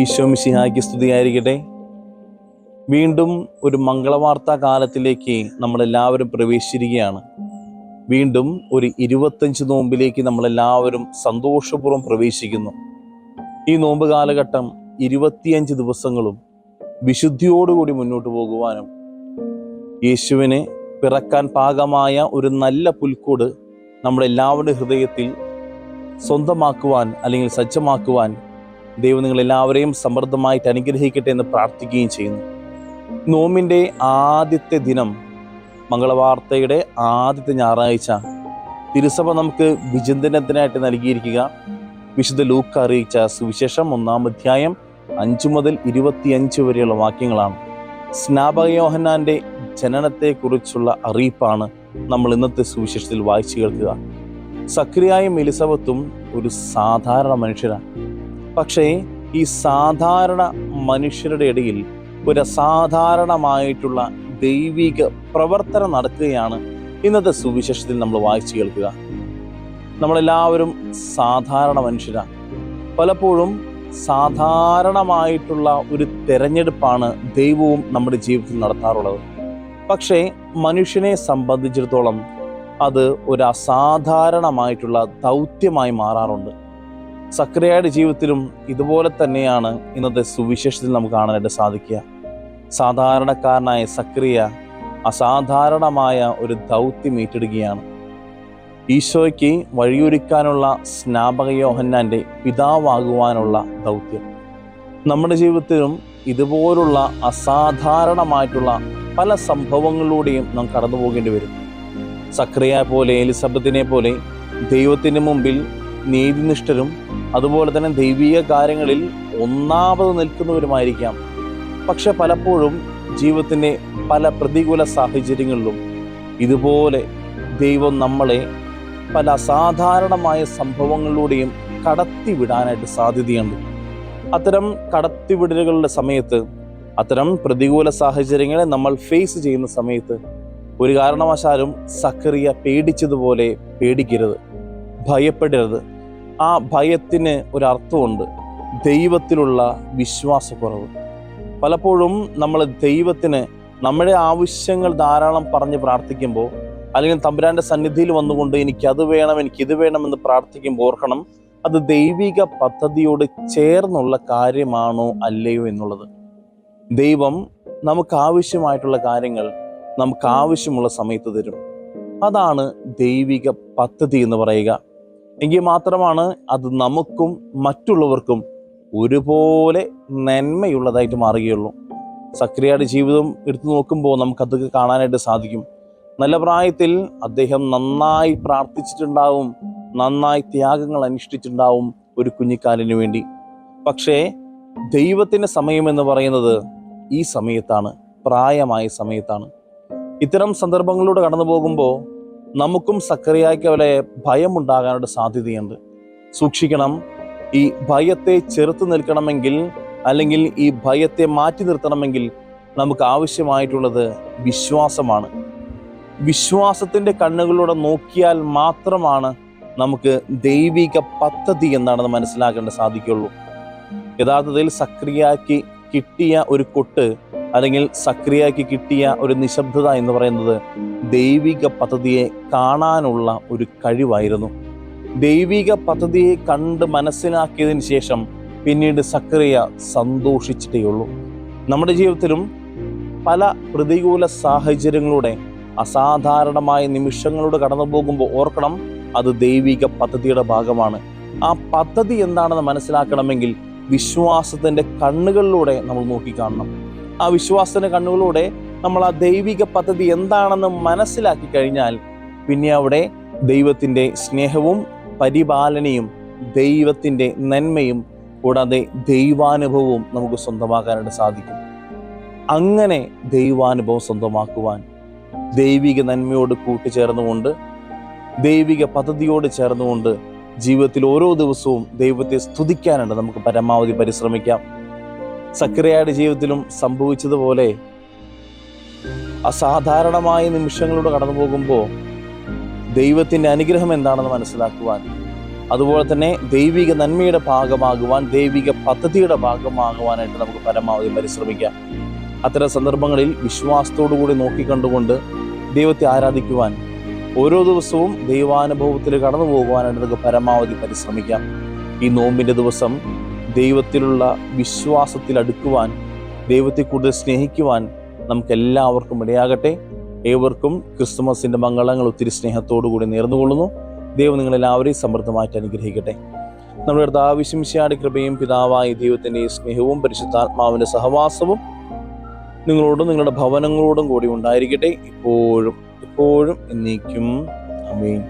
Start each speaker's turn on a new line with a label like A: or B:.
A: ഈശോ മിശിഹായ്ക്ക് സ്തുതിയായിരിക്കട്ടെ. വീണ്ടും ഒരു മംഗളവാർത്താ കാലത്തിലേക്ക് നമ്മളെല്ലാവരും പ്രവേശിച്ചിരിക്കുകയാണ്. വീണ്ടും ഒരു 25 നോമ്പിലേക്ക് നമ്മളെല്ലാവരും സന്തോഷപൂർവ്വം പ്രവേശിക്കുന്നു. ഈ നോമ്പ് കാലഘട്ടം 25 ദിവസങ്ങളും വിശുദ്ധിയോടുകൂടി മുന്നോട്ട് പോകുവാനും യേശുവിനെ പിറക്കാൻ പാകമായ ഒരു നല്ല പുൽക്കൂട് നമ്മളെല്ലാവരുടെ ഹൃദയത്തിൽ സ്വന്തമാക്കുവാൻ അല്ലെങ്കിൽ സജ്ജമാക്കുവാൻ ദൈവം നിങ്ങളെല്ലാവരെയും സമൃദ്ധമായിട്ട് അനുഗ്രഹിക്കട്ടെ എന്ന് പ്രാർത്ഥിക്കുകയും ചെയ്യുന്നു. നോമ്പിൻ്റെ ആദ്യത്തെ ദിനം, മംഗളവാർത്തയുടെ ആദ്യത്തെ ഞായറാഴ്ച, തിരുസഭ നമുക്ക് വിചിന്തനത്തിനായിട്ട് നൽകിയിരിക്കുക വിശുദ്ധ ലൂക്ക അറിയിച്ച സുവിശേഷം 1-ാം അധ്യായം 5 മുതൽ 25 വരെയുള്ള വാക്യങ്ങളാണ്. സ്നാപക യോഹന്നാൻ്റെ ജനനത്തെക്കുറിച്ചുള്ള അറിയിപ്പാണ് നമ്മൾ ഇന്നത്തെ സുവിശേഷത്തിൽ വായിച്ചു കേൾക്കുക. സക്രിയായും എലിസബത്തും ഒരു സാധാരണ മനുഷ്യരാണ്. പക്ഷേ ഈ സാധാരണ മനുഷ്യരുടെ ഇടയിൽ ഒരു അസാധാരണമായിട്ടുള്ള ദൈവിക പ്രവർത്തനം നടക്കുകയാണ് ഇന്നത്തെ സുവിശേഷത്തിൽ നമ്മൾ വായിച്ചു കേൾക്കുക. നമ്മളെല്ലാവരും സാധാരണ മനുഷ്യരാണ്. പലപ്പോഴും സാധാരണമായിട്ടുള്ള ഒരു തെരഞ്ഞെടുപ്പാണ് ദൈവവും നമ്മുടെ ജീവിതത്തിൽ നടത്താറുള്ളത്. പക്ഷേ മനുഷ്യനെ സംബന്ധിച്ചിടത്തോളം അത് ഒരു അസാധാരണമായിട്ടുള്ള ദൗത്യമായി മാറാറുണ്ട്. സക്രിയയുടെ ജീവിതത്തിലും ഇതുപോലെ തന്നെയാണ് ഇന്നത്തെ സുവിശേഷത്തിൽ നമുക്ക് കാണാനായിട്ട് സാധിക്കുക. സാധാരണക്കാരനായ സക്രിയ അസാധാരണമായ ഒരു ദൗത്യം ഏറ്റെടുക്കുകയാണ്. ഈശോയ്ക്ക് വഴിയൊരുക്കാനുള്ള സ്നാപക യോഹന്നാൻ്റെ പിതാവാകുവാനുള്ള ദൗത്യം. നമ്മുടെ ജീവിതത്തിലും ഇതുപോലുള്ള അസാധാരണമായിട്ടുള്ള പല സംഭവങ്ങളിലൂടെയും നാം കടന്നു പോകേണ്ടി വരും. സക്രിയ പോലെ, എലിസബത്തിനെ പോലെ ദൈവത്തിന് മുമ്പിൽ നീതിനിഷ്ഠരും അതുപോലെ തന്നെ ദൈവിക കാര്യങ്ങളിൽ ഒന്നാമത് നിൽക്കുന്നവരുമായിരിക്കാം. പക്ഷെ പലപ്പോഴും ജീവിതത്തിൻ്റെ പല പ്രതികൂല സാഹചര്യങ്ങളിലും ഇതുപോലെ ദൈവം നമ്മളെ പല അസാധാരണമായ സംഭവങ്ങളിലൂടെയും കടത്തിവിടാനായിട്ട് സാധ്യതയുണ്ട്. അത്തരം കടത്തിവിടലുകളുടെ സമയത്ത്, അത്തരം പ്രതികൂല സാഹചര്യങ്ങളെ നമ്മൾ ഫേസ് ചെയ്യുന്ന സമയത്ത് ഒരു കാരണവശാലും സക്രിയ പേടിച്ചതുപോലെ പേടിക്കരുത്, ഭയപ്പെടരുത്. ആ ഭയത്തിന് ഒരർത്ഥമുണ്ട്, ദൈവത്തിലുള്ള വിശ്വാസക്കുറവ്. പലപ്പോഴും നമ്മൾ ദൈവത്തിന് നമ്മുടെ ആവശ്യങ്ങൾ ധാരാളം പറഞ്ഞ് പ്രാർത്ഥിക്കുമ്പോൾ, അല്ലെങ്കിൽ തമ്പുരാൻ്റെ സന്നിധിയിൽ വന്നുകൊണ്ട് എനിക്കത് വേണം, എനിക്കിത് വേണമെന്ന് പ്രാർത്ഥിക്കുമ്പോൾ ഓർക്കണം, അത് ദൈവിക പദ്ധതിയോട് ചേർന്നുള്ള കാര്യമാണോ അല്ലയോ എന്നുള്ളത്. ദൈവം നമുക്ക് ആവശ്യമായിട്ടുള്ള കാര്യങ്ങൾ നമുക്ക് ആവശ്യമുള്ള സമയത്ത് തരും. അതാണ് ദൈവിക പദ്ധതി എന്ന് പറയുക. എങ്കിൽ മാത്രമാണ് അത് നമുക്കും മറ്റുള്ളവർക്കും ഒരുപോലെ നന്മയുള്ളതായിട്ട് മാറുകയുള്ളൂ. സക്രിയയുടെ ജീവിതം എടുത്തു നോക്കുമ്പോൾ നമുക്കതൊക്കെ കാണാനായിട്ട് സാധിക്കും. നല്ല പ്രായത്തിൽ അദ്ദേഹം നന്നായി പ്രാർത്ഥിച്ചിട്ടുണ്ടാവും, നന്നായി ത്യാഗങ്ങൾ അനുഷ്ഠിച്ചിട്ടുണ്ടാവും ഒരു കുഞ്ഞിക്കാലിന് വേണ്ടി. പക്ഷേ ദൈവത്തിൻ്റെ സമയമെന്ന് പറയുന്നത് ഈ സമയത്താണ്, പ്രായമായ സമയത്താണ്. ഇത്തരം സന്ദർഭങ്ങളിലൂടെ കടന്നു പോകുമ്പോൾ നമുക്കും സക്രിയയ്ക്ക് പോലെ ഭയമുണ്ടാകാനുള്ള സാധ്യതയുണ്ട്. സൂക്ഷിക്കണം. ഈ ഭയത്തെ ചെറുത്ത് നിൽക്കണമെങ്കിൽ, അല്ലെങ്കിൽ ഈ ഭയത്തെ മാറ്റി നിർത്തണമെങ്കിൽ നമുക്ക് ആവശ്യമായിട്ടുള്ളത് വിശ്വാസമാണ്. വിശ്വാസത്തിൻ്റെ കണ്ണുകളിലൂടെ നോക്കിയാൽ മാത്രമാണ് നമുക്ക് ദൈവിക പദ്ധതി എന്താണെന്ന് മനസ്സിലാക്കേണ്ട സാധിക്കുള്ളൂ. യഥാർത്ഥത്തിൽ സക്രിയയ്ക്ക് കിട്ടിയ ഒരു കൊട്ട്, അല്ലെങ്കിൽ സക്രിയയ്ക്ക് കിട്ടിയ ഒരു നിശബ്ദത എന്ന് പറയുന്നത് ദൈവിക പദ്ധതിയെ കാണാനുള്ള ഒരു കഴിവായിരുന്നു. ദൈവിക പദ്ധതിയെ കണ്ട് മനസ്സിലാക്കിയതിന് ശേഷം പിന്നീട് സക്രിയ സന്തോഷിച്ചിട്ടേയുള്ളൂ. നമ്മുടെ ജീവിതത്തിലും പല പ്രതികൂല സാഹചര്യങ്ങളുടെ അസാധാരണമായ നിമിഷങ്ങളോട് കടന്നു പോകുമ്പോൾ ഓർക്കണം, അത് ദൈവിക പദ്ധതിയുടെ ഭാഗമാണ്. ആ പദ്ധതി എന്താണെന്ന് മനസ്സിലാക്കണമെങ്കിൽ വിശ്വാസത്തിൻ്റെ കണ്ണുകളിലൂടെ നമ്മൾ നോക്കിക്കാണണം. ആ വിശ്വാസത്തിൻ്റെ കണ്ണുകളിലൂടെ നമ്മൾ ആ ദൈവിക പദ്ധതി എന്താണെന്ന് മനസ്സിലാക്കി കഴിഞ്ഞാൽ പിന്നെ അവിടെ ദൈവത്തിൻ്റെ സ്നേഹവും പരിപാലനയും ദൈവത്തിൻ്റെ നന്മയും കൂടാതെ ദൈവാനുഭവവും നമുക്ക് സ്വന്തമാക്കാനായിട്ട് സാധിക്കും. അങ്ങനെ ദൈവാനുഭവം സ്വന്തമാക്കുവാൻ ദൈവിക നന്മയോട് കൂട്ടിച്ചേർന്നുകൊണ്ട്, ദൈവിക പദ്ധതിയോട് ചേർന്നുകൊണ്ട് ജീവിതത്തിൽ ഓരോ ദിവസവും ദൈവത്തെ സ്തുതിക്കാനായിട്ട് നമുക്ക് പരമാവധി പരിശ്രമിക്കാം. സക്രിയയുടെ ജീവിതത്തിലും സംഭവിച്ചതുപോലെ അസാധാരണമായ നിമിഷങ്ങളിലൂടെ കടന്നു പോകുമ്പോൾ ദൈവത്തിൻ്റെ അനുഗ്രഹം എന്താണെന്ന് മനസ്സിലാക്കുവാൻ അതുപോലെ തന്നെ ദൈവിക നന്മയുടെ ഭാഗമാകുവാൻ, ദൈവിക പദ്ധതിയുടെ ഭാഗമാകുവാനായിട്ട് നമുക്ക് പരമാവധി പരിശ്രമിക്കാം. അത്തരം സന്ദർഭങ്ങളിൽ വിശ്വാസത്തോടു കൂടി നോക്കിക്കണ്ടുകൊണ്ട് ദൈവത്തെ ആരാധിക്കുവാൻ, ഓരോ ദിവസവും ദൈവാനുഭവത്തിൽ കടന്നു പോകുവാനായിട്ട് നമുക്ക് പരമാവധി പരിശ്രമിക്കാം. ഈ നോമ്പിൻ്റെ ദിവസം ദൈവത്തിലുള്ള വിശ്വാസത്തിൽ അടുക്കുവാൻ, ദൈവത്തെ കൂടുതൽ സ്നേഹിക്കുവാൻ നമുക്കെല്ലാവർക്കും ഇടയാകട്ടെ. ഏവർക്കും ക്രിസ്തുമസിൻ്റെ മംഗളങ്ങൾ ഒത്തിരി സ്നേഹത്തോടു കൂടി നേർന്നുകൊള്ളുന്നു. ദൈവം നിങ്ങളെല്ലാവരെയും സമൃദ്ധമായിട്ട് അനുഗ്രഹിക്കട്ടെ. നമ്മുടെ കർത്താവ് മിശിഹായുടെ കൃപയും പിതാവായ ദൈവത്തിൻ്റെ സ്നേഹവും പരിശുദ്ധാത്മാവിൻ്റെ സഹവാസവും നിങ്ങളോടും നിങ്ങളുടെ ഭവനങ്ങളോടും കൂടി ഉണ്ടായിരിക്കട്ടെ, ഇപ്പോഴും എപ്പോഴും എന്നേക്കും. ആമേൻ.